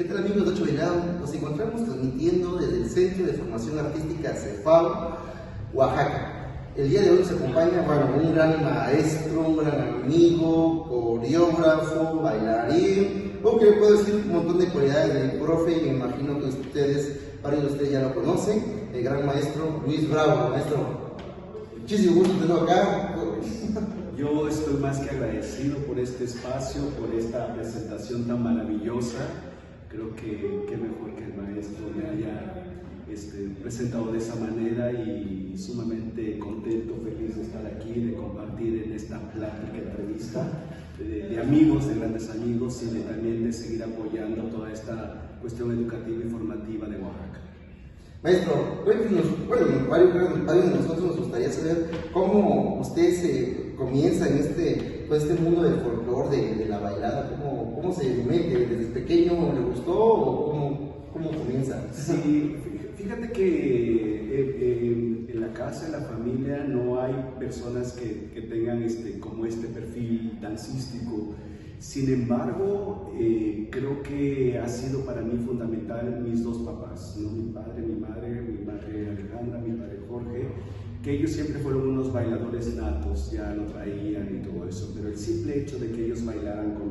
¿Qué tal amigos de Ocho Bailado? Nos encontramos transmitiendo desde el Centro de Formación Artística CEFAO, Oaxaca. El día de hoy nos acompaña, un gran maestro, un gran amigo, coreógrafo, bailarín, o que le puedo decir un montón de cualidades del profe, y me imagino que varios de ustedes ya lo conocen, el gran maestro Luis Bravo. Maestro, muchísimo gusto tenerlo acá. Yo estoy más que agradecido por este espacio, por esta presentación tan maravillosa. Creo que qué mejor que el maestro me haya presentado de esa manera, y sumamente contento, feliz de estar aquí, de compartir en esta plática, entrevista de amigos, de grandes amigos, y también de seguir apoyando toda esta cuestión educativa y formativa de Oaxaca. Maestro, cuéntenos, varios de nosotros nos gustaría saber cómo usted se comienza en este mundo del folclore, de la bailada, cómo se mete, desde pequeño le gustó o cómo comienza. Sí, fíjate que en la casa, en la familia, no hay personas que tengan como este perfil dancístico. Sin embargo, creo que ha sido para mí fundamental mis dos papás, ¿no? Mi padre, mi madre Alejandra, mi padre Jorge, que ellos siempre fueron unos bailadores natos, ya lo traían y todo eso, pero el simple hecho de que ellos bailaran con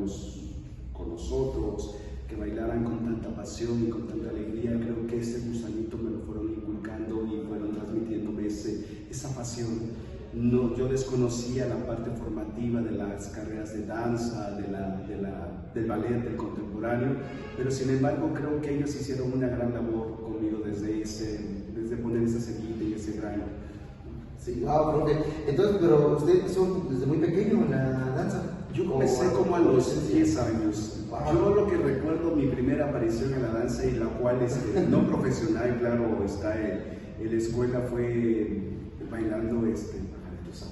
nosotros, que bailaran con tanta pasión y con tanta alegría, creo que ese gusanito me lo fueron inculcando y fueron transmitiéndome esa pasión. No, yo desconocía la parte formativa de las carreras de danza, del ballet, del contemporáneo, pero sin embargo creo que ellos hicieron una gran labor conmigo desde poner esa semilla y ese grano. Sí, profe. Entonces, pero ustedes son desde muy pequeño en la danza. Yo comencé como a los 10 años. Yo lo que recuerdo, mi primera aparición en la danza, y la cual no profesional, claro, está en la escuela, fue bailando Pajaritos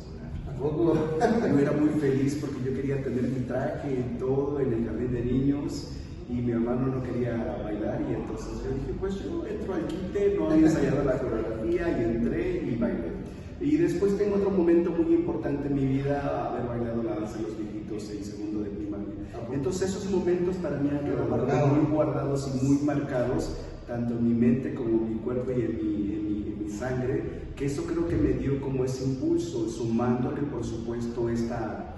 a Volar. Yo era muy feliz porque yo quería tener mi traje y todo en el jardín de niños, y mi hermano no quería bailar, y entonces yo dije, pues yo entro al quite, no había ensayado la coreografía, y entré y bailé. Y después tengo otro momento muy importante en mi vida, haber bailado la danza de los viejitos en segundo de primaria. Entonces esos momentos para mí han quedado muy guardados y muy marcados, tanto en mi mente como en mi cuerpo y en mi sangre, que eso creo que me dio como ese impulso, sumándole por supuesto esta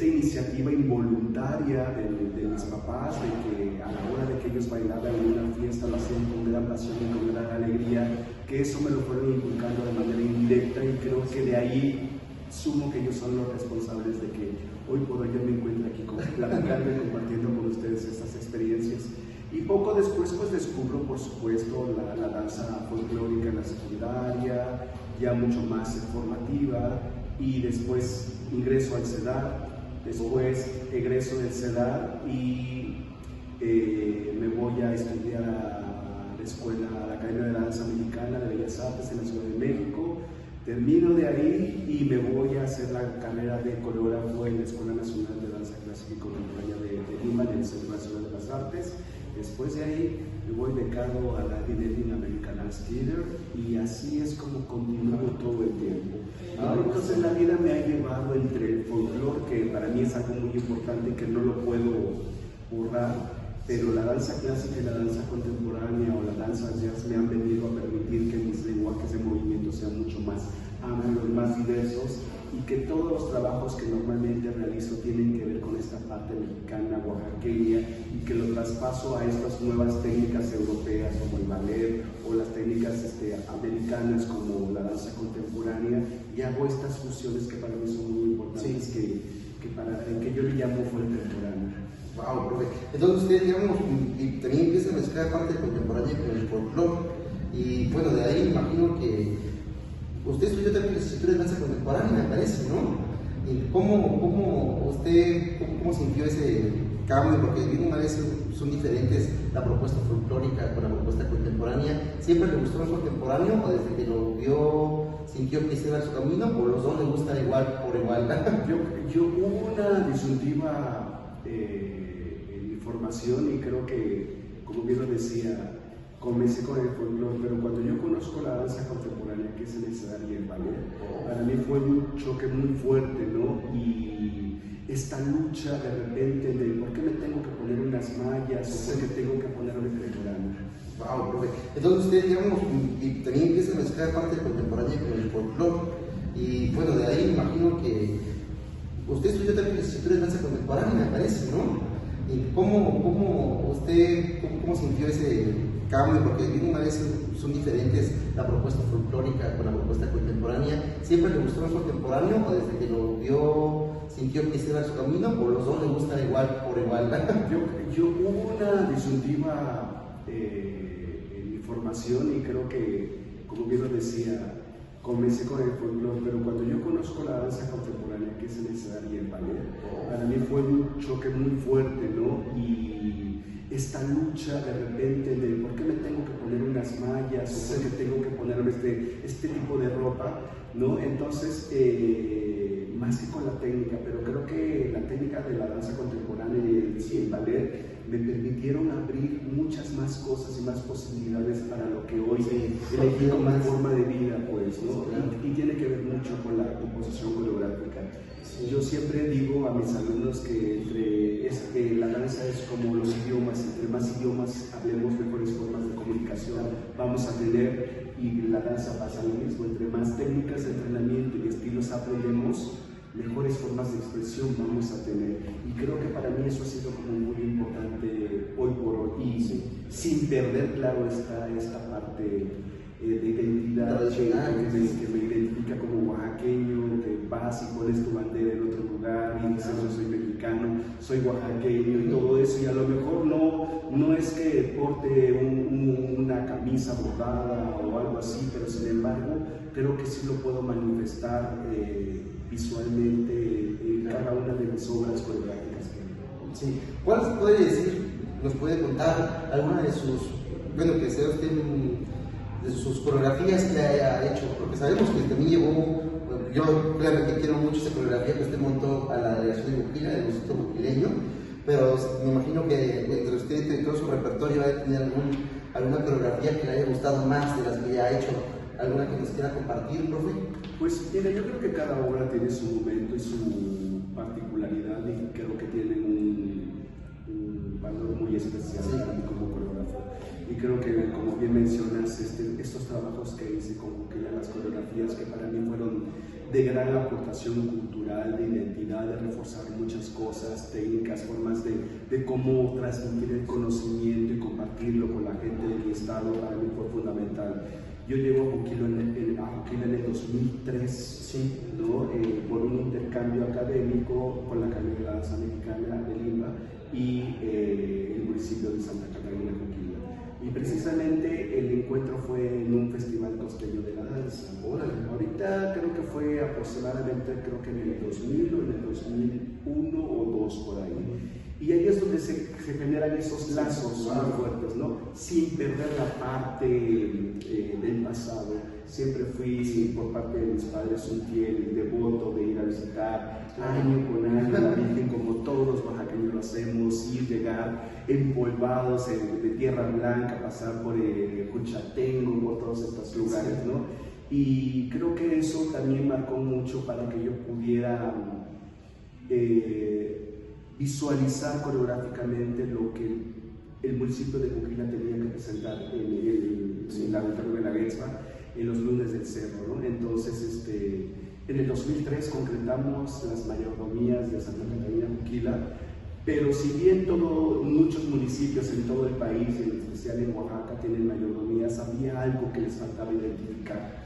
iniciativa involuntaria de mis papás, de que a la hora de que ellos bailaban en una fiesta lo hacían con gran pasión y con gran alegría, que eso me lo fueron inculcando de manera indirecta, y creo que de ahí sumo que ellos son los responsables de que hoy por hoy yo me encuentro aquí platicando y compartiendo con ustedes estas experiencias. Y poco después pues descubro por supuesto la danza folclórica en la secundaria, ya mucho más formativa, y después ingreso al CEDAR. Después egreso del CEDAR y me voy a estudiar a la escuela, a la Academia de Danza Mexicana de Bellas Artes en la Ciudad de México. Termino de ahí y me voy a hacer la carrera de coreógrafo en la Escuela Nacional de Danza Clásica y Contemporánea de Lima, en el Centro Nacional de las Artes. Después de ahí me voy becado a la Latin American Arts Theater, y así es como continúo todo el tiempo. Entonces la vida me ha llevado entre el folclore, que para mí es algo muy importante y que no lo puedo borrar, pero la danza clásica y la danza contemporánea o la danza jazz me han venido a permitir que mis lenguajes de movimiento sean mucho más amplios, más diversos, y que todos los trabajos que normalmente realizo tienen que ver con esta parte mexicana, oaxaqueña, y que lo traspaso a estas nuevas técnicas europeas como el ballet, o las técnicas americanas como la danza contemporánea, y hago estas fusiones que para mí son muy importantes, sí, que yo le llamo contemporánea. Wow, profe. Entonces usted, digamos, y también empieza a mezclar parte contemporánea con el folclore, y bueno, de ahí imagino que usted estudió también licenciatura de danza contemporánea, me parece, ¿no? ¿Y cómo sintió ese cambio? Porque de una vez son diferentes la propuesta folclórica con la propuesta contemporánea. ¿Siempre le gustó el contemporáneo, o desde que lo vio sintió que ese era su camino, o los dos le gustan igual por igual? Yo hubo una disyuntiva en mi formación, y creo que, como bien lo decía, comencé con el folclore, pero cuando yo conozco la danza contemporánea, que es el CEDAR y el ballet, para mí fue un choque muy fuerte, ¿no? Y esta lucha de repente de por qué me tengo que poner unas mallas o por qué tengo que ponerme contemporáneo. Wow, profe. Entonces usted, digamos, y también empieza a mezclar parte contemporánea con el folclore. Y bueno, de ahí me imagino que usted estudió también licenciatura de danza contemporánea, me parece, ¿no? ¿Y cómo sintió ese cambio? Porque de una vez son diferentes la propuesta folclórica con la propuesta contemporánea. ¿Siempre le gustó el contemporáneo o desde que lo vio sintió que ese era su camino o los dos le gustan igual por igual? Yo hubo una disyuntiva en mi formación y creo que, como bien lo decía, comencé con el folclore, pero cuando yo conozco la danza contemporánea, que es el escenario y el ballet, para mí fue un choque muy fuerte, ¿no? Y esta lucha de repente de por qué me tengo que poner unas mallas o por qué tengo que ponerme este tipo de ropa, ¿no? Entonces, más que con la técnica, pero creo que la técnica de la danza contemporánea y el ballet me permitieron abrir muchas más cosas y más posibilidades para lo que hoy he elegido como forma de vida, pues, ¿no? Y tiene que ver mucho con la composición coreográfica. Yo siempre digo a mis alumnos que la danza es como los idiomas, entre más idiomas hablemos, mejores formas de comunicación vamos a tener, y la danza pasa lo mismo, entre más técnicas de entrenamiento y estilos aprendemos, mejores formas de expresión vamos a tener. Y creo que para mí eso ha sido como muy importante hoy por hoy, y sin perder, claro, esta parte de identidad que me identifica como oaxaqueño, que vas y pones tu bandera en otro lugar y dices yo soy mexicano, soy oaxaqueño y todo eso, y a lo mejor no es que porte una camisa bordada o algo así, pero sin embargo creo que sí lo puedo manifestar visualmente en cada una de mis obras coreográficas. Sí. ¿Cuál puede decir, nos puede contar alguna de sus, bueno, que sea usted de sus coreografías que haya hecho? Porque sabemos que también llevó, yo claramente quiero mucho esa coreografía que usted montó a la delegación de Buquila, del Musito Buquileño, pero me imagino que entre usted y todo su repertorio va a tener alguna coreografía que le haya gustado más de las que ya ha hecho. ¿Alguna que nos quiera compartir, profe? Pues mira, yo creo que cada obra tiene su momento y su particularidad, y creo que tiene un valor muy especial para mí como coreógrafo. Y creo que, como bien mencionas, estos trabajos que hice con Buquila, las coreografías que para mí fueron de gran aportación cultural, de identidad, de reforzar muchas cosas, técnicas, formas de cómo transmitir el conocimiento y compartirlo con la gente de mi estado, para mí fue fundamental. Yo llego a Buquila en el 2003, sí, ¿no? Por un intercambio académico con la Academia de la Danza Mexicana de Lima y el municipio de Santa Catarina, Buquila. Y precisamente el encuentro fue en un festival costeño de la danza. Ahorita creo que fue aproximadamente, creo que en el 2000 o en el 2001 o 2 por ahí. Y ahí es donde se generan esos lazos muy fuertes, ¿no? Sin perder la parte del pasado. Siempre fui, por parte de mis padres, un fiel devoto de ir a visitar año con año a la Virgen, como todos los oaxaqueños lo hacemos, ir, llegar empolvados de Tierra Blanca, pasar por Juchatengo, por todos estos lugares, ¿no? Y creo que eso también marcó mucho para que yo pudiera visualizar coreográficamente lo que el municipio de Buquila tenía que presentar en la Auditorio de la Guetzma, en los lunes del cerro, ¿no? Entonces, en el 2003 concretamos las mayordomías de Santa Catarina, Buquila, pero si bien muchos municipios en todo el país, en especial en Oaxaca, tienen mayordomías, había algo que les faltaba identificar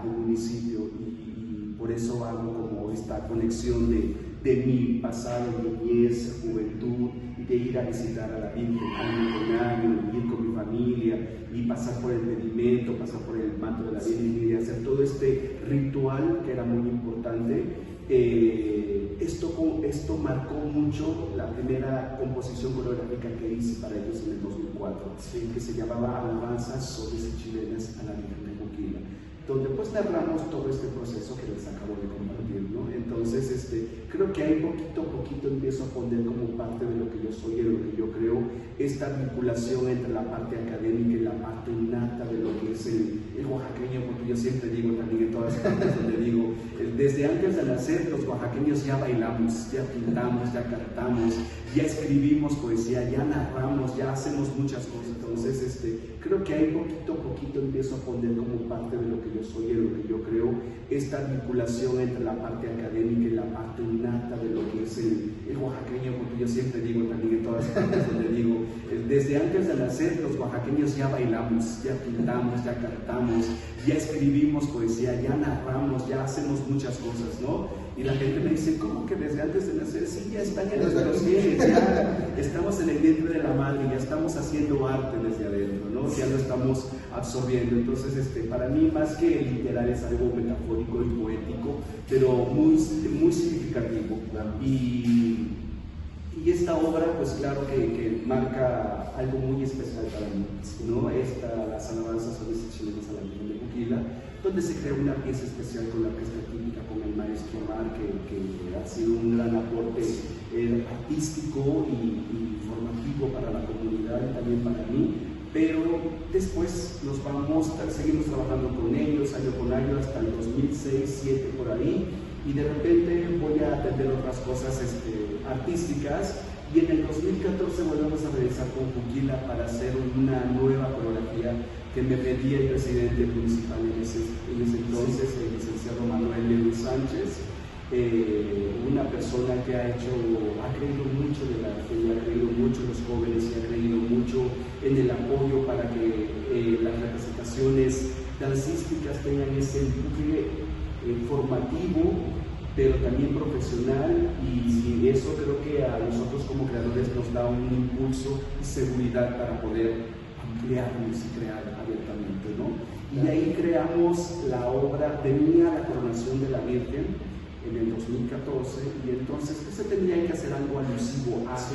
al municipio, y por eso hago como esta conexión de mi pasado, niñez, juventud, y de ir a visitar a la Virgen año con año, ir con mi familia y pasar por el pedimento, pasar por el manto de la Virgen y hacer todo este ritual que era muy importante. Esto marcó mucho la primera composición coreográfica que hice para ellos en el 2004, que se llamaba Alabanzas Soles y Chilenas a la Virgen de Buquila, donde pues narramos todo este proceso que les acabo de compartir, ¿no? Entonces, creo que ahí poquito a poquito empiezo a poner como parte de lo que yo soy y de lo que yo creo, esta vinculación entre la parte académica y la parte innata de lo que es el oaxaqueño, porque yo siempre digo también en todas las partes donde digo, desde antes de nacer los oaxaqueños ya bailamos, ya pintamos, ya cantamos, ya escribimos poesía, ya narramos, ya hacemos muchas cosas. Entonces, creo que ahí poquito a poquito empiezo a poner como parte de lo que yo soy y de lo que yo creo, esta vinculación entre la parte académica y la parte innata de lo que es el oaxaqueño, porque yo siempre digo también en todas las partes donde digo, desde antes de nacer los oaxaqueños ya bailamos, ya pintamos, ya cantamos, ya escribimos poesía, ya narramos, ya hacemos muchas cosas, ¿no? Y la gente me dice, ¿cómo que desde antes de nacer? Sí, ya están en los genes, ya estamos en el vientre de la madre, ya estamos haciendo arte desde adentro, ¿no? Ya lo estamos absorbiendo. Entonces, para mí, más que literal, es algo metafórico y poético, pero muy, muy significativo. Y esta obra, pues claro que marca algo muy especial para mí, ¿no? Las alabanzas son chilenas a la Virgen de Juquila, donde se crea una pieza especial con la orquesta típica, con el maestro Omar, que ha sido un gran aporte artístico y formativo para la comunidad y también para mí. Pero después seguimos trabajando con ellos, año con año, hasta el 2006-2007 por ahí, y de repente voy a atender otras cosas artísticas, y en el 2014 volvemos a regresar con Juquila para hacer una nueva coreografía que me pedía el presidente municipal en ese entonces, el licenciado Manuel Luis Sánchez, una persona que ha creído mucho en el arte, y ha creído mucho en los jóvenes, y ha creído mucho en el apoyo para que las representaciones dancísticas tengan ese empuje formativo, pero también profesional, y eso creo que a nosotros como creadores nos da un impulso y seguridad para poder ampliarnos y crear abiertamente, ¿no? Y ahí creamos la obra, venía la coronación de la Virgen en el 2014, y entonces pues, se tenía que hacer algo alusivo a eso.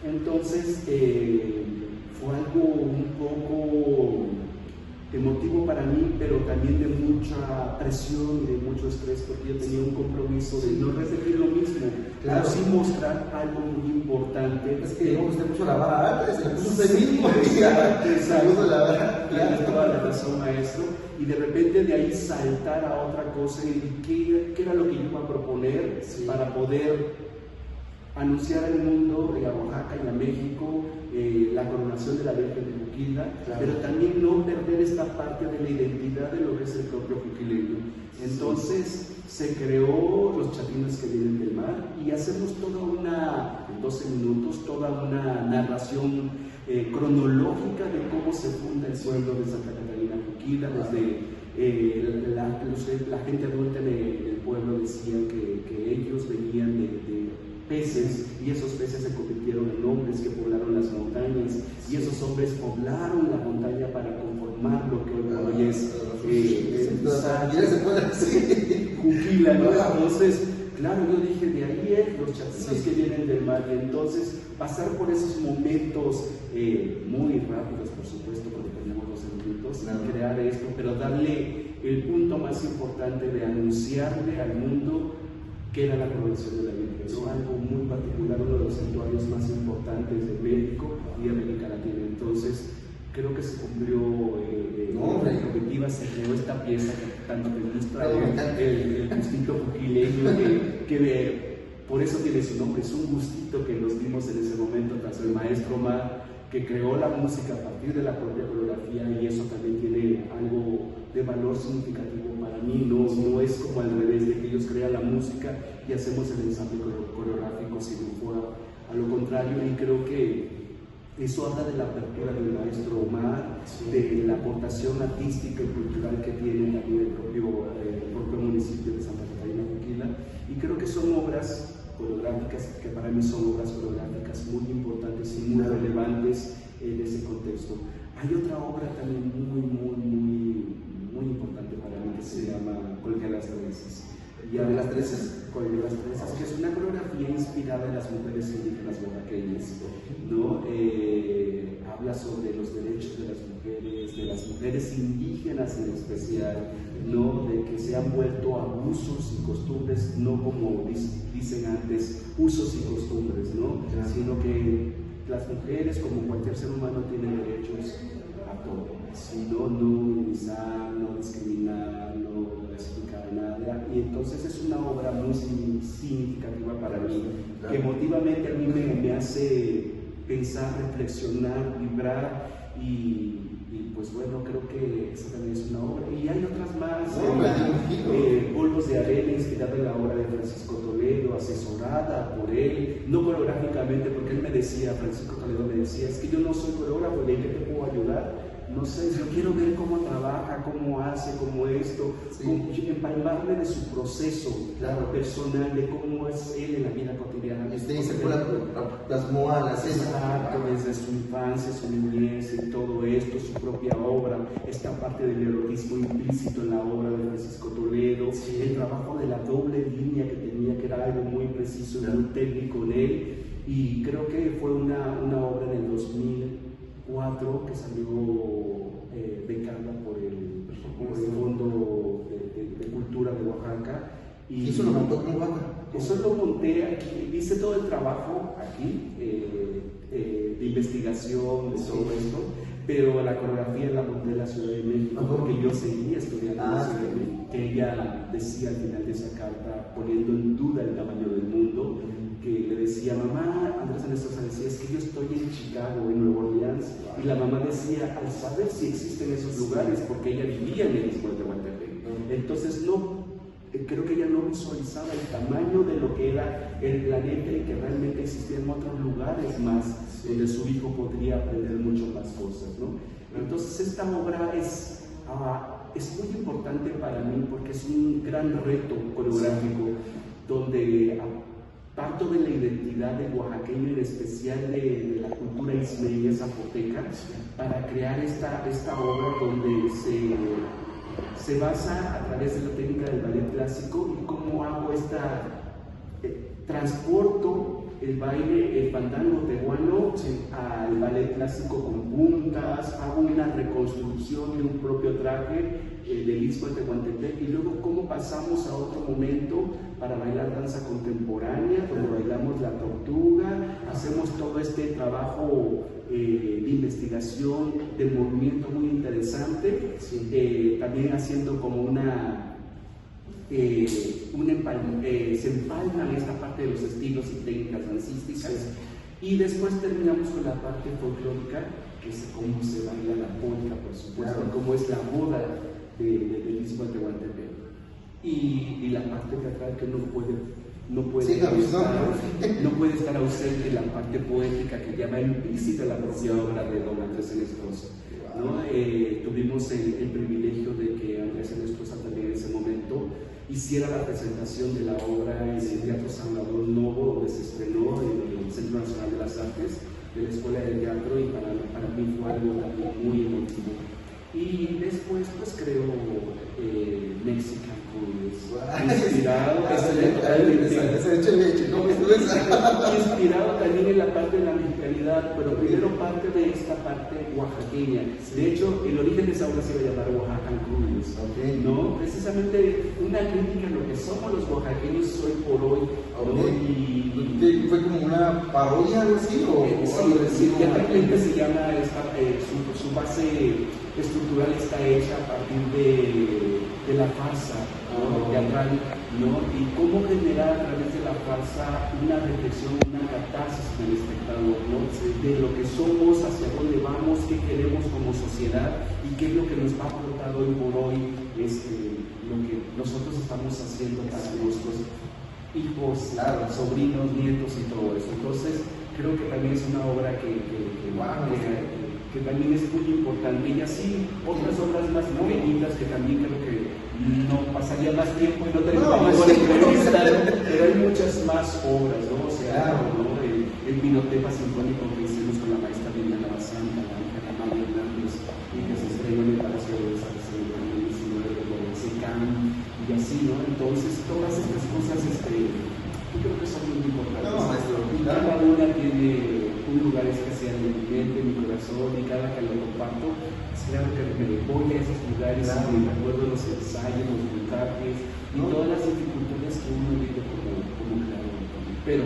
Entonces fue algo un poco emotivo para mí, pero también de mucha presión y de mucho estrés, porque yo tenía un compromiso de no repetir lo mismo, claro, pero sí mostrar algo muy importante. Es que luego usted puso la vara alta, se la puso usted mismo. Exacto, la vara, tienes toda la razón, maestro, y de repente de ahí saltar a otra cosa, y qué era lo que yo iba a proponer para poder anunciar al mundo, a Oaxaca y a México, la coronación de la Virgen de Juquila, pero también no perder esta parte de la identidad de lo que es el propio juquileño. Entonces se creó Los Chapines que vienen del mar, y hacemos en 12 minutos, toda una narración cronológica de cómo se funda el pueblo de Santa Catarina Juquila, desde la gente adulta del pueblo decían que ellos venían de peces, y esos peces se convirtieron en hombres que poblaron las montañas, y esos hombres poblaron la montaña para conformar lo que hoy es Juquila, ¿no? Entonces, claro, yo dije, de ahí los chapines que vienen del mar, y entonces pasar por esos momentos muy rápidos, por supuesto, porque tenemos los minutos, y crear esto, pero darle el punto más importante de anunciarle al mundo que era la coronación de la Virgen, ¿no? Algo muy particular, uno de los santuarios más importantes de México y América Latina. Entonces, creo que se cumplió la objetiva, se creó esta pieza que tanto te gusta, el gustito juquileño, que por eso tiene su nombre, es un gustito que nos dimos en ese momento, tanto el maestro Omar, que creó la música a partir de la propia coreografía, y eso también tiene algo de valor significativo para mí, no es como al revés, de que ellos crean la música y hacemos el ensamble coreográfico, sino fue a lo contrario, y creo que eso habla de la apertura del maestro Omar, de la aportación artística y cultural que tiene también el propio municipio de Santa Catarina Juquila, y creo que son obras coreográficas que para mí son obras coreográficas muy importantes y muy relevantes en ese contexto. Hay otra obra también muy importante para mí que se llama Colgué las Trenzas. ¿Colgué las Trenzas? Colgué las Trenzas, que es una coreografía inspirada en las mujeres indígenas oaxaqueñas, ¿no? habla sobre los derechos de las mujeres indígenas en especial, ¿no? De que se han vuelto abusos y costumbres, no como dicen antes, usos y costumbres, ¿no? Sino que las mujeres, como cualquier ser humano, tienen derechos a todo, no minimizar, no discriminar, no explicar nada, y entonces es una obra muy significativa para mí, que emotivamente a mí me hace pensar, reflexionar, vibrar, y pues bueno, creo que esa también es una obra, y hay otras más, Polvos de Arena, inspirada en la obra de Francisco Toledo, asesorada por él, no coreográficamente, porque él me decía, Francisco Toledo me decía, es que yo no soy coreógrafo, ¿y en qué te puedo ayudar? No sé, yo quiero ver cómo trabaja, cómo hace, cómo esto, empalmarme de su proceso personal, de cómo es él en la vida cotidiana. Usted dice, plasmó a las exacto, desde su infancia, su niñez, y todo esto, su propia obra, esta parte del erotismo implícito en la obra de Francisco Toledo, el trabajo de la doble línea que tenía, que era algo muy preciso y muy técnico en él, y creo que fue una obra en el 2004 que salió becada por el Fondo de Cultura de Oaxaca. ¿Y eso lo montó en Oaxaca? Eso lo monté aquí, hice todo el trabajo aquí, de investigación, de todo esto, pero la coreografía la monté en la Ciudad de México, porque yo seguía estudiando en la Ciudad de México, que ella decía al final de esa carta, poniendo en duda el tamaño del mundo, que le decía, mamá, Andrés Anestrosa decía, es que yo estoy en Chicago, en Nueva Orleans, y la mamá decía, al saber si existen esos lugares, porque ella vivía en el Istmo de Tehuantepec, entonces creo que ella no visualizaba el tamaño de lo que era el planeta y que realmente existían otros lugares más donde su hijo podría aprender mucho más cosas, ¿no? Entonces esta obra es muy importante para mí porque es un gran reto coreográfico donde parto de la identidad del oaxaqueño, en especial de la cultura ismeña zapoteca, para crear esta obra donde se basa a través de la técnica del ballet clásico y cómo hago transporto el baile, el fandango tehuano al ballet clásico con puntas, hago una reconstrucción de un propio traje del Istmo de Tehuantepec y luego cómo pasamos a otro momento para bailar danza contemporánea, donde bailamos la tortuga, hacemos todo este trabajo de investigación, de movimiento muy interesante, también haciendo como se empalman esta parte de los estilos y técnicas dancísticas, y después terminamos con la parte folclórica, que es cómo se baila la polka, por supuesto, cómo es la boda del Istmo de Tehuantepec, y la parte teatral que no puede estar ausente, la parte poética que ya va implícita la propia obra de don Andrés Anestrosa, ¿no? Tuvimos el privilegio de que Andrés Anestrosa también en ese momento hiciera la presentación de la obra en el Teatro Salvador Novo, donde se estrenó en el Centro Nacional de las Artes de la Escuela de Teatro, y para mí fue algo muy emotivo. Y después pues creo Mexican Cruise, inspirado también en la parte de la mexicanidad, pero primero parte de esta parte oaxaqueña. De hecho, el origen de esa obra se iba a llamar Oaxacan Cruise, ¿no? Precisamente una crítica a lo que somos los oaxaqueños hoy por hoy, ¿no? ¿Y fue como una parodia algo así? Sí, realmente se llama, su base estructural está hecha a partir de la farsa, ¿no? Teatral, ¿no? Y cómo generar a través de la farsa una reflexión, una catarsis en el espectador, ¿no? De lo que somos, hacia dónde vamos, qué queremos como sociedad y qué es lo que nos va a aportar hoy por hoy, lo que nosotros estamos haciendo para nuestros hijos, sobrinos, nietos y todo eso. Entonces, creo que también es una obra que también es muy importante, y así otras obras más pequeñitas que también creo que no pasaría más tiempo y no tendría mejor entrevista, pero hay muchas más obras, ¿no? O sea, ¿no? El Pinotepa Sinfónico que hicimos con la maestra Liliana Bazán, la hija de Amalia Hernández, y que se estrenó en el Palacio de Bellas Artes en el 2019 con el SECAM, y así, ¿no? Entonces, todas estas cosas, yo creo que son muy importantes. Cada una tiene un lugares que hacían en mi mente, en mi corazón, y cada que lo comparto, es claro que me voy a esos lugares y me acuerdo de los ensayos, los montajes y todas las dificultades que uno vive como creador. Pero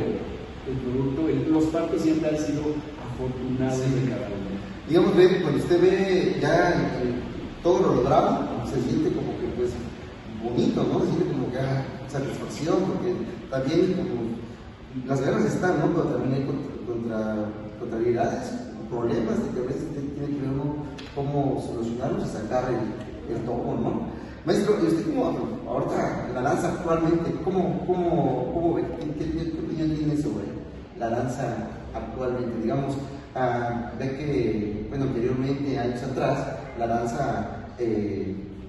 el producto, los partos siempre han sido afortunados de cada uno. Digamos, cuando usted ve ya todo lo logrado, se siente como que pues bonito, ¿no? Se siente como que satisfacción, porque también como las ganas están, ¿no? Pero también hay contrariedades, problemas de que a veces tiene que ver uno cómo solucionarlos y sacar el topo, ¿no? Maestro, ¿y usted cómo, ahorita la danza actualmente, cómo ve? ¿Qué opinión tiene sobre la danza actualmente? Digamos, ve que, bueno, anteriormente, años atrás, la danza,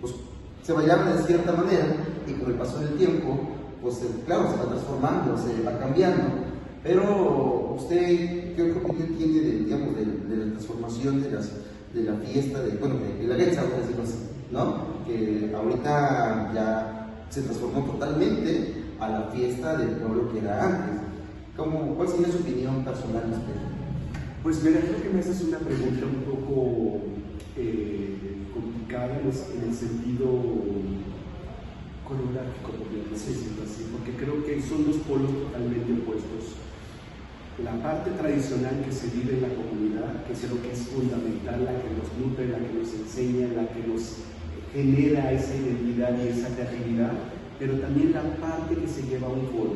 pues, se bailaba de cierta manera y con el paso del tiempo, pues, claro, se va transformando, se va cambiando. Pero, ¿usted qué opinión tiene digamos, de la transformación de la fiesta, de la guetza, vamos a decirlo así, ¿no? Que ahorita ya se transformó totalmente a la fiesta del pueblo que era antes. ¿Cuál sería su opinión personal al respecto? Pues mira, creo que me haces una pregunta un poco complicada en el sentido coreográfico, podríamos decirlo así, porque creo que son dos polos totalmente opuestos. La parte tradicional que se vive en la comunidad, que creo que es fundamental, la que nos nutre, la que nos enseña, la que nos genera esa identidad y esa creatividad, pero también la parte que se lleva a un foro.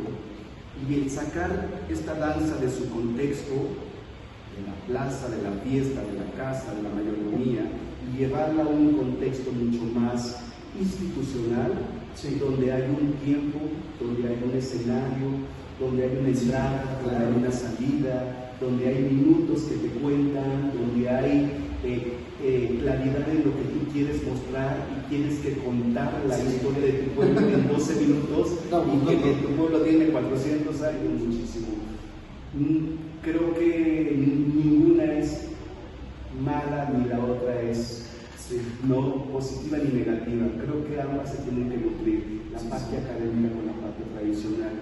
Y el sacar esta danza de su contexto, de la plaza, de la fiesta, de la casa, de la mayordomía, y llevarla a un contexto mucho más institucional, donde hay un tiempo, donde hay un escenario, donde hay una entrada, donde hay una salida, donde hay minutos que te cuentan, donde hay claridad en lo que tú quieres mostrar y tienes que contar la historia de tu pueblo en 12 minutos y que tu pueblo tiene 400 años, muchísimo. Creo que ninguna es mala ni la otra es no positiva ni negativa. Creo que ambas se tienen que nutrir, la parte académica con la parte tradicional,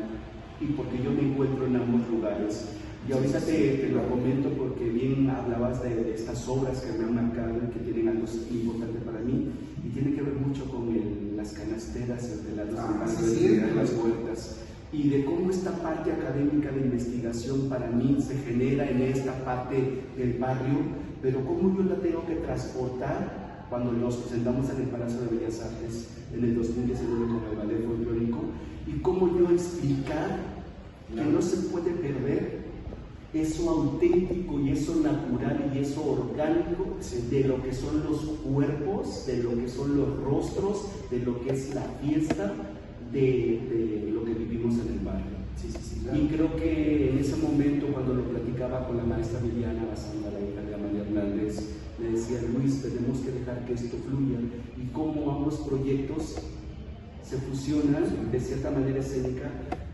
y porque yo me encuentro en ambos lugares. Y ahorita te lo comento porque bien hablabas de estas obras que me han marcado y que tienen algo importante para mí, y tiene que ver mucho con las canasteras, el relato de las huertas, y de cómo esta parte académica de investigación para mí se genera en esta parte del barrio, pero cómo yo la tengo que transportar cuando nos presentamos en el Palacio de Bellas Artes en el 2019 con el ballet folclórico, y cómo yo explicar que no se puede perder eso auténtico y eso natural y eso orgánico de lo que son los cuerpos, de lo que son los rostros, de lo que es la fiesta, de lo que vivimos en el barrio. Claro. Y creo que en ese momento, cuando lo platicaba con la maestra Viviana Basanda, la hija de Amalia Hernández, le decía: Luis, tenemos que dejar que esto fluya, y cómo ambos proyectos se fusionan de cierta manera escénica,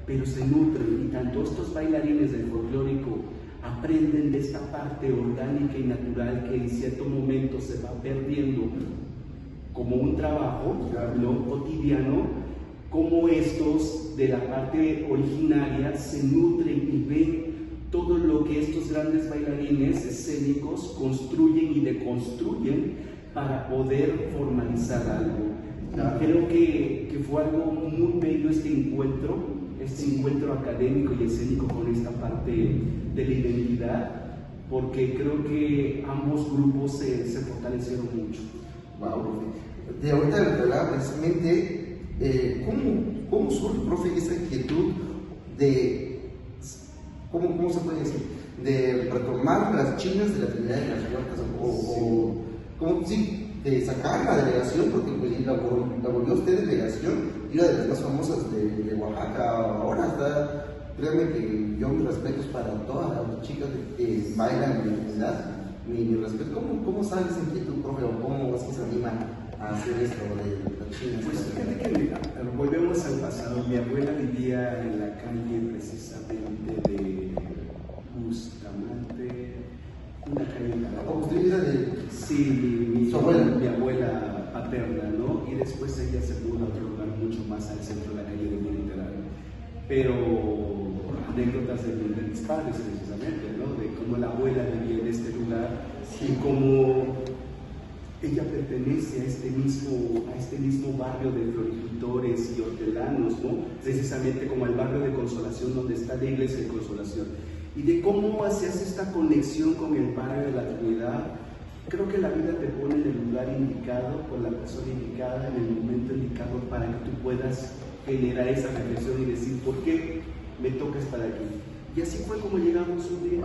pero se nutren, y tanto estos bailarines del folclórico aprenden de esta parte orgánica y natural que en cierto momento se va perdiendo como un trabajo ¿no? cotidiano, como estos de la parte originaria se nutren y ven todo lo que estos grandes bailarines escénicos construyen y deconstruyen para poder formalizar algo. Creo que fue algo muy bello este encuentro académico y escénico con esta parte de la identidad, porque creo que ambos grupos se fortalecieron mucho. Wow, profe. De ahorita hablaba precisamente cómo surge, profe, esa inquietud de, ¿cómo se puede decir? De retomar las chinas de la Trinidad de las Huertas, ¿cómo sí? De sacar la delegación, porque pues, la volvió usted delegación, y una de las más famosas de Oaxaca. Ahora está, créanme que yo mis respetos para todas las chicas que bailan en la comunidad, mi respeto. ¿Cómo sale esa inquietud, profe, o cómo es que se animan a hacer esto de las chinas? Pues fíjate que volvemos al pasado. Mi abuela vivía en la calle precisamente de Bustamante, una calle en Caracol. ¿Usted era de...? Sí, mi abuela paterna, ¿no? Y después ella se mudó a otro lugar mucho más al centro de la calle de Mediterráneo. Pero anécdotas de mis padres precisamente, ¿no? De cómo la abuela vivía en este lugar y cómo ella pertenece a este mismo barrio de floricultores y hortelanos, ¿no? Precisamente como el barrio de Consolación, donde está la iglesia de Consolación. Y de cómo hacías esta conexión con el barrio de la Trinidad. Creo que la vida te pone en el lugar indicado, con la persona indicada, en el momento indicado, para que tú puedas generar esa reflexión y decir, ¿por qué me toca estar aquí? Y así fue como llegamos un día.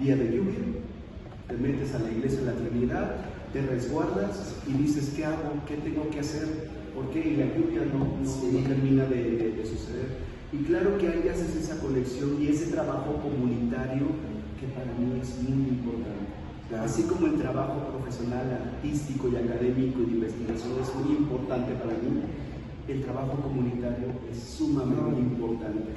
Día de lluvia, te metes a la iglesia de la Trinidad, te resguardas y dices, ¿qué hago? ¿Qué tengo que hacer? ¿Por qué? Y la lluvia no termina de suceder. Y claro que ahí haces esa conexión y ese trabajo comunitario que para mí es muy importante. Así como el trabajo profesional, artístico y académico y de investigación es muy importante para mí, el trabajo comunitario es sumamente importante.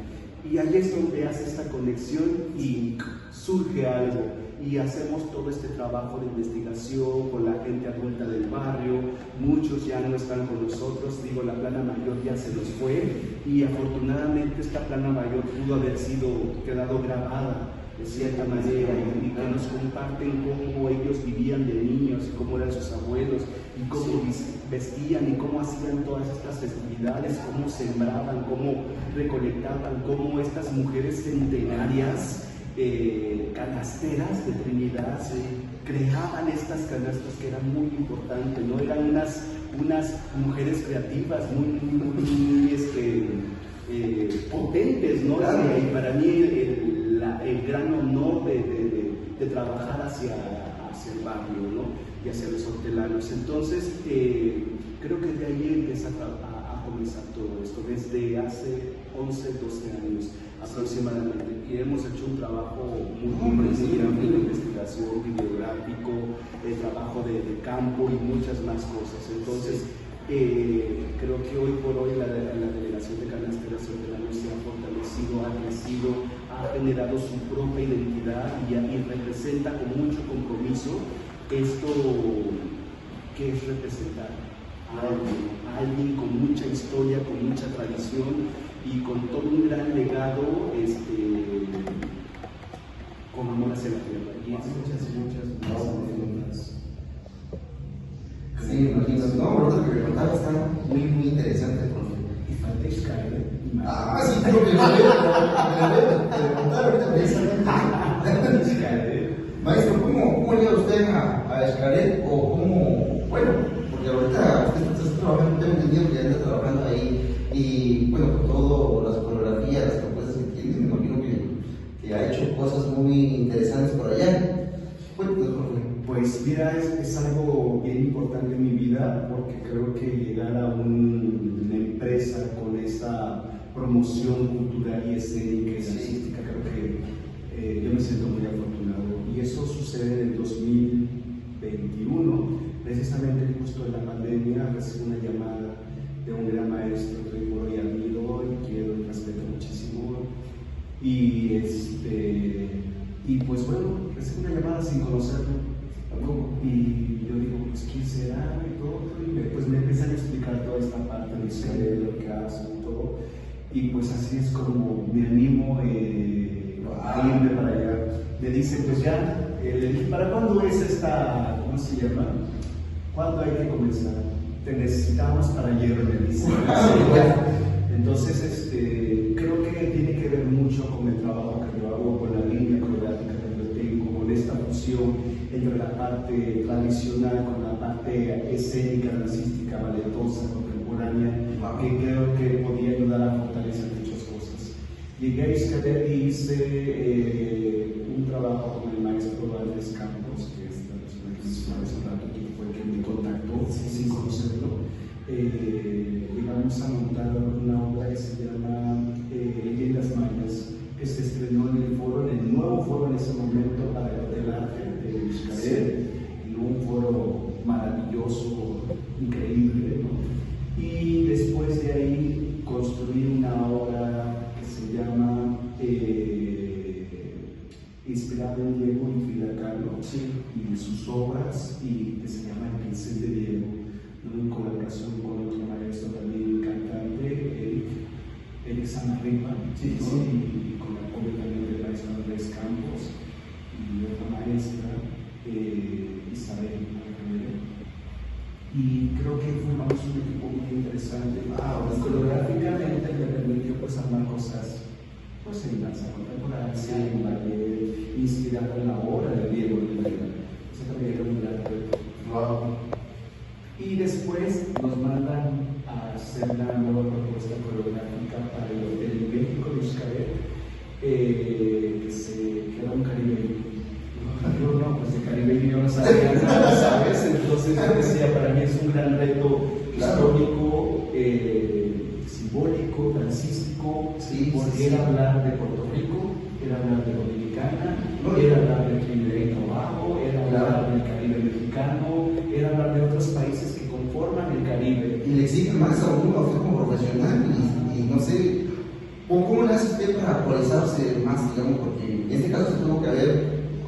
Y ahí es donde hace esta conexión y surge algo. Y hacemos todo este trabajo de investigación con la gente adulta del barrio. Muchos ya no están con nosotros, digo, la plana mayor ya se nos fue. Y afortunadamente esta plana mayor pudo haber quedado grabada de cierta manera y que nos comparten cómo ellos vivían de niños y cómo eran sus abuelos y cómo vestían y cómo hacían todas estas festividades, cómo sembraban, cómo recolectaban, cómo estas mujeres centenarias canasteras de Trinidad creaban estas canastas que eran muy importantes, ¿no? Eran unas mujeres creativas muy potentes, ¿no? Claro. Y para mí el gran honor de trabajar hacia el barrio, ¿no? Y hacia los hortelanos. Entonces, creo que de ahí empieza a comenzar todo esto, desde hace 11, 12 años aproximadamente. Y hemos hecho un trabajo muy comprensivo de investigación, bibliográfico, trabajo de campo y muchas más cosas. Entonces, creo que hoy por hoy la Delegación de Canasteras y Hortelanos se ha fortalecido, ha crecido, ha generado su propia identidad y representa con mucho compromiso esto que es representar a alguien con mucha historia, con mucha tradición y con todo un gran legado con amor hacia la tierra. Y muchas. Sí, imagino. No, lo que me contaba está muy interesante. Y falta Xcaret. Sí, creo que me voy a contar ahorita precisamente. Maestro, ¿cómo llega usted a Xcaret? O cómo, bueno, porque ahorita usted está trabajando, tengo entendido que ya está trabajando ahí, y bueno, con todas las coreografías, las propuestas que tiene, me imagino que ha hecho cosas muy interesantes por allá. Pues mira, es algo bien importante en mi vida, porque creo que llegar a una empresa con esa promoción cultural y escénica y artística, creo que yo me siento muy afortunado. Y eso sucede en el 2021, precisamente justo en la pandemia, recibo una llamada de un gran maestro que hoy por hoy admiro y quiero y respeto muchísimo. Y pues bueno, recibo una llamada sin conocerlo. Y yo digo, pues ¿quién será? Y todo, y pues me empiezan a explicar toda esta parte de Xcaret, lo que hacen y todo. Y pues así es como me animo a irme para allá. Le dice, pues ya, le dije, ¿para cuándo es esta, cómo se llama? ¿Cuándo hay que comenzar? Te necesitamos para ayer, me dice. Entonces, creo que tiene que ver mucho con el trabajo que yo hago, con la línea coreográfica que yo tengo, con esta fusión entre la parte tradicional con la parte escénica, dancística, balletosa, contemporánea, que creo que podía ayudar a fortalecer muchas cosas. Llegué a Xcaret y hice un trabajo con el maestro Valdés Campos, que es la persona que mencionaba hace un rato, que fue el que me contactó sin conocerlo. Llegamos a montar una obra que se llama Leyendas Mayas, que se estrenó en el nuevo foro en ese momento para el arte de Xcaret, en un foro maravilloso, increíble, ¿no? Y después de ahí construí una obra que se llama inspirada en Diego y Frida Kahlo y sus obras, y que se llama El pincel de Diego, ¿no? En colaboración con otro maestro también cantante, Eric. Elizama Ripa, Sí, ¿no? sí. Y con el apoyo también del maestro Andrés Campos y otra maestra, Isabel Alcalde. Y creo que formamos un equipo muy interesante. Coreográficamente me permitió pues armar cosas pues en danza contemporánea, en ballet, inspirado en la obra de Diego Rivera. Eso también era un gran reto. Wow. Y después nos mandan a hacer la nueva propuesta coreográfica para el Hotel México de Xcaret, que era un caribeño. Yo no, pues de caribeño yo no sabía nada, ¿sabes? Entonces yo decía, para mí es un gran reto histórico, simbólico, dancístico, porque era hablar de Puerto Rico, era hablar de Dominicana, era hablar de Trinidad y Tobago, era hablar del Caribe mexicano, era hablar de otros países que conforman el Caribe. Y le exigen más a uno, a usted como profesional, y no sé, ¿cómo le hace usted para actualizarse más, digamos? Porque en este caso se tuvo que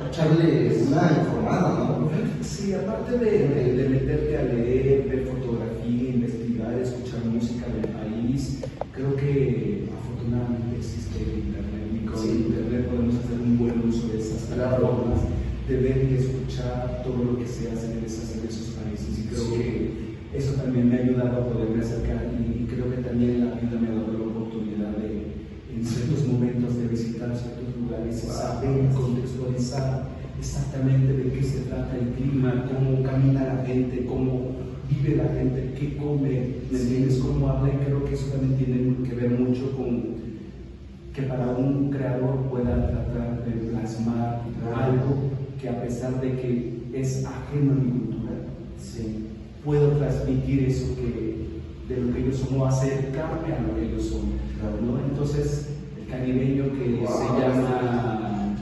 echarle una informada, ¿no? Sí, aparte de meterte a leer, ver fotografía, investigar, escuchar música del país, creo que afortunadamente existe el Internet y con Internet podemos hacer un buen uso de esas plataformas, de ver y escuchar todo lo que se hace en esos países, y creo que eso también me ha ayudado a poderme acercar, y creo que también la vida me ha dado la oportunidad de, en ciertos momentos, de visitar ciertos lugares y saber contextualizar exactamente de qué se trata el clima, cómo camina la gente, cómo vive la gente, qué come, ¿me entiendes? Cómo habla, y creo que eso también tiene que ver mucho con que para un creador pueda tratar de plasmar algo que, a pesar de que es ajeno a mi cultura, puedo transmitir eso de lo que ellos son, o acercarme a lo que ellos son, ¿no? Entonces, el caribeño que se llama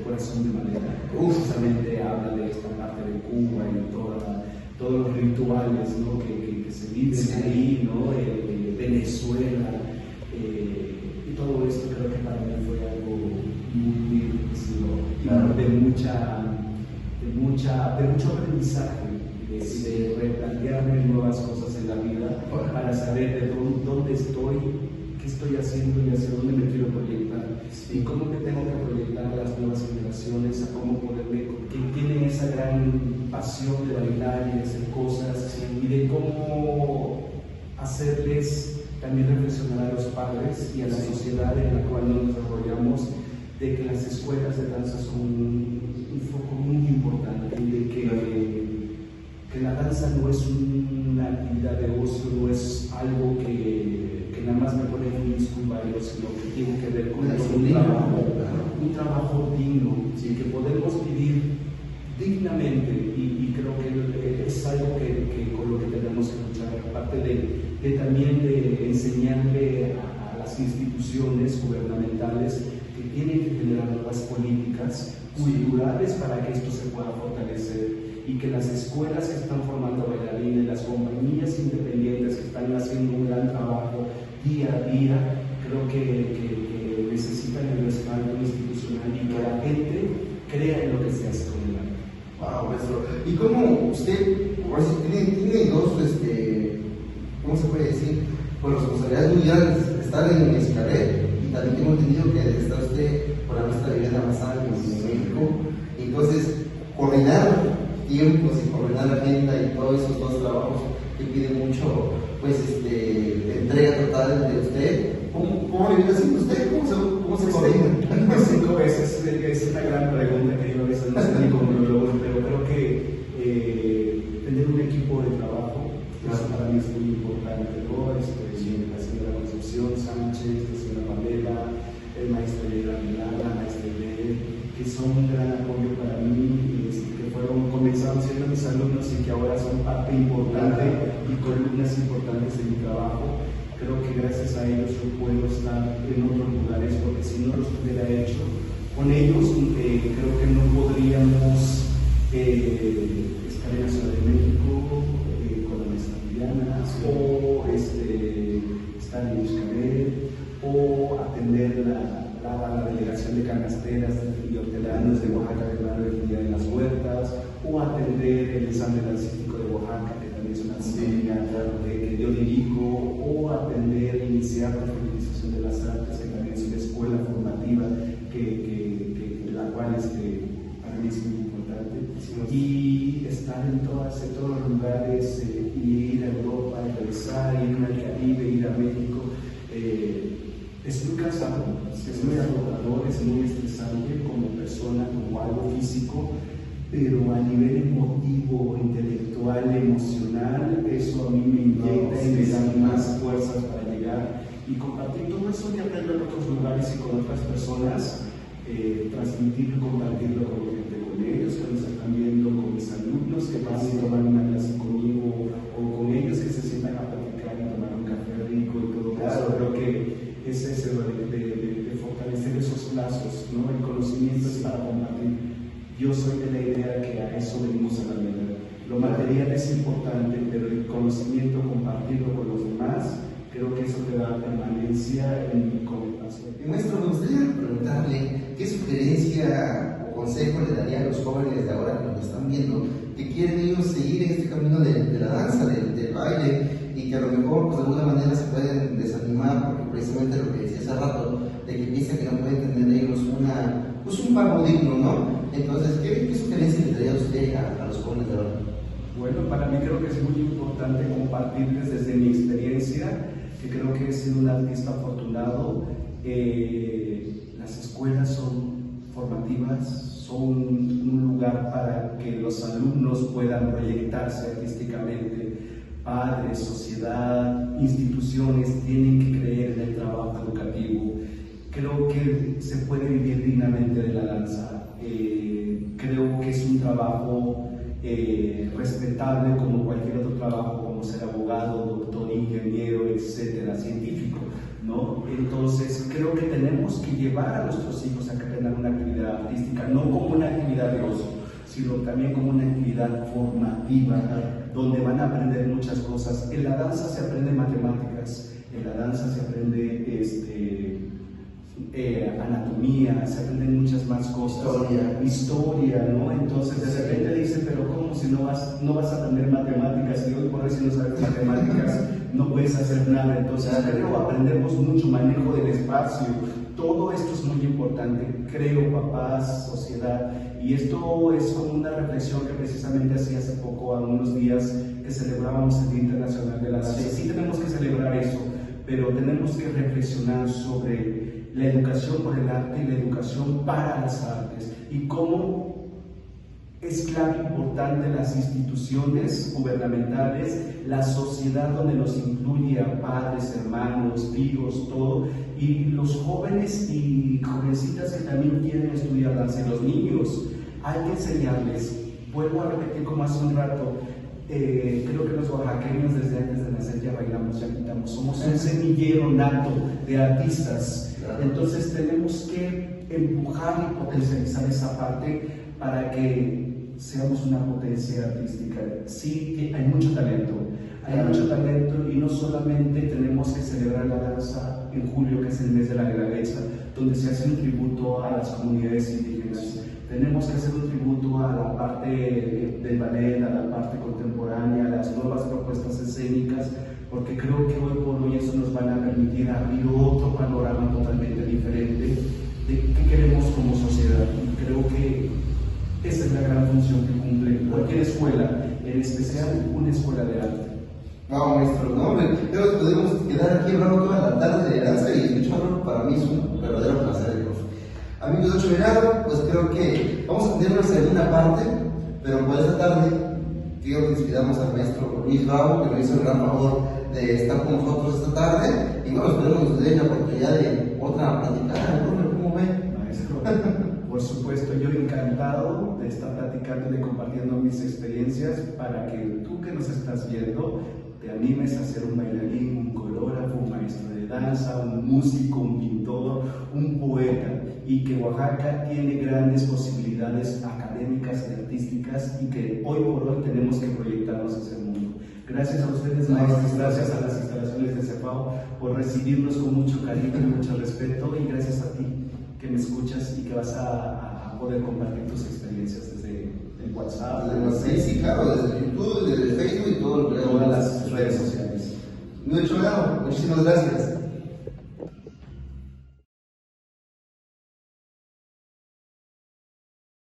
Corazón de Madera, justamente habla de esta parte de Cuba y todos los rituales, ¿no? que se viven ahí, ¿no? Venezuela, y todo esto creo que para mí fue algo muy enriquecedor, de mucho aprendizaje, de replantearme nuevas cosas en la vida para saber de dónde estoy, qué estoy haciendo y hacia dónde me quiero proyectar, y cómo me tengo que proyectar a las nuevas generaciones, a cómo poderme, que tienen esa gran pasión de bailar y de hacer cosas, y de cómo hacerles también reflexionar a los padres y a la sociedad en la cual nos desarrollamos, de que las escuelas de danza son un foco muy importante, y de que la danza no es una actividad de ocio, no es algo que nada más me pone en un disculpario, sino que tiene que ver con un trabajo digno, ¿sí? Que podemos vivir dignamente, y creo que es algo que con lo que tenemos que luchar, aparte de también de enseñarle a las instituciones gubernamentales que tienen que generar nuevas políticas culturales para que esto se pueda fortalecer, y que las escuelas que están formando bailarines, las compañías independientes que están haciendo un gran trabajo día a día, creo que necesitan el respaldo institucional, y que la gente crea en lo que se hace con el arte. Wow, maestro. ¿Y cómo usted, tiene dos, ¿cómo se puede decir? Con responsabilidades muy grandes, estar en Xcaret, y también tengo entendido que está usted por la maestra Viviana Bazán en México, y entonces coordinar tiempos y coordinar la agenda y todos esos dos trabajos que piden mucho, pues, entrega total de usted. ¿Cómo lo vive haciendo usted? ¿Cómo se coordina? 5 veces es una gran pregunta que yo a veces no sé ni cómo lo logro, pero creo que tener un equipo de trabajo, eso para mí es muy importante, ¿no? La señora Concepción Sánchez, la señora Pamela, el maestro Elena Milán, la maestra Irene, que son un gran apoyo para mí, que comenzaron siendo mis alumnos y que ahora son parte importante y columnas importantes de mi trabajo. Creo que gracias a ellos yo puedo estar en otros lugares, porque si no los hubiera hecho con ellos, creo que no podríamos estar en la Ciudad de México con la maestra Viviana, o estar en Xcaret, o atender la delegación de canasteras y hortelanos de Oaxaca, del Día de las Huertas, o atender el ensamble dancístico de Oaxaca, que también es una compañía que yo dirijo, o atender, iniciar la fertilización de las todos los lugares, y ir a Europa, regresar, ir al Caribe, ir a México. Es muy cansado, es muy agotador, es muy estresante como persona, como algo físico, pero a nivel emotivo, intelectual, emocional, eso a mí me inyecta y me da más fuerzas para llegar y compartir todo eso que aprendo en otros lugares y con otras personas, transmitirlo y compartirlo con ellos, que me están viendo, con mis alumnos que van a tomar una clase conmigo o con ellos que se sientan a platicar y tomar un café rico y todo eso. Creo que es ese de fortalecer esos lazos, ¿no? El conocimiento es para compartir. Yo soy de la idea que a eso venimos a la vida. Lo material es importante, pero el conocimiento, compartirlo con los demás, creo que eso te da permanencia en mi corazón. Maestro, me gustaría preguntarle qué sugerencia o consejo le daría a los jóvenes de ahora que nos están viendo, que quieren ellos seguir en este camino de la danza, del baile, y que a lo mejor pues, de alguna manera se pueden desanimar, porque precisamente lo que decía hace rato, de que piensan que no pueden tener ellos un pago digno, ¿no? Entonces, ¿qué sugerencia le daría usted a los jóvenes de ahora? Bueno, para mí creo que es muy importante compartirles desde mi experiencia, que creo que he sido un artista afortunado. Las escuelas son formativas, son un lugar para que los alumnos puedan proyectarse artísticamente. Padres, sociedad, instituciones tienen que creer en el trabajo educativo. Creo que se puede vivir dignamente de la danza. Creo que es un trabajo respetable como cualquier otro trabajo, como ser abogado, doctor, ingeniero, etcétera, científico, ¿no? Entonces, creo que tenemos que llevar a nuestros hijos a que tengan una actividad artística, no como una actividad de ocio, sino también como una actividad formativa, donde van a aprender muchas cosas. En la danza se aprende matemáticas, en la danza se aprende anatomía, se aprenden muchas más cosas, historia, ¿no? Entonces de repente dicen, pero ¿cómo si no vas a aprender matemáticas? Y hoy por hoy si no sabes matemáticas no puedes hacer nada. Entonces creo aprendemos mucho, manejo del espacio, todo esto es muy importante, creo, papás, sociedad, y esto es como una reflexión que precisamente hacía hace poco, a unos días que celebrábamos el Día Internacional de la Danza. Sí tenemos que celebrar eso, pero tenemos que reflexionar sobre la educación por el arte y la educación para las artes, y cómo es clave importante las instituciones gubernamentales, la sociedad donde nos incluye a padres, hermanos, tíos, todo, y los jóvenes y jovencitas que también quieren estudiar danza, y los niños, hay que enseñarles. Vuelvo a repetir como hace un rato, creo que los oaxaqueños desde antes de nacer ya bailamos, ya pintamos, somos un semillero nato de artistas. Entonces tenemos que empujar y potencializar esa parte para que seamos una potencia artística. Sí, que hay mucho talento, y no solamente tenemos que celebrar la danza en julio, que es el mes de la guelaguetza, donde se hace un tributo a las comunidades indígenas. Tenemos que hacer un tributo a la parte del ballet, a la parte contemporánea, a las nuevas propuestas escénicas, porque creo que hoy por hoy eso nos van a permitir abrir otro panorama totalmente diferente de qué queremos como sociedad. Y creo que esa es la gran función que cumple cualquier escuela, en especial una escuela de arte. Wow, maestro, no, creo que podemos quedar aquí hablando toda la tarde de danza, y escucharlo para mí es un verdadero placer, profe. Amigos de 8 Venado, pues creo que vamos a tener una segunda parte, pero por esta tarde quiero que despidamos al maestro Luis Bravo, que nos hizo el gran favor de estar con nosotros esta tarde, y bueno, esperemos que nos den la oportunidad de otra platicada, ¿no? ¿Cómo ven? Maestro, por supuesto, yo encantado de estar platicando y de compartiendo mis experiencias para que tú que nos estás viendo te animes a ser un bailarín, un coreógrafo, un maestro de danza, un músico, un pintor, un poeta, y que Oaxaca tiene grandes posibilidades académicas y artísticas, y que hoy por hoy tenemos que proyectarnos hacia el mundo. Gracias a ustedes, maestros, gracias a las instalaciones de CEFAO por recibirnos con mucho cariño y mucho respeto, y gracias a ti que me escuchas y que vas a poder compartir tus experiencias desde el WhatsApp. Sí, claro, desde YouTube, desde Facebook y todo. Todas las redes sociales. Muchísimas gracias.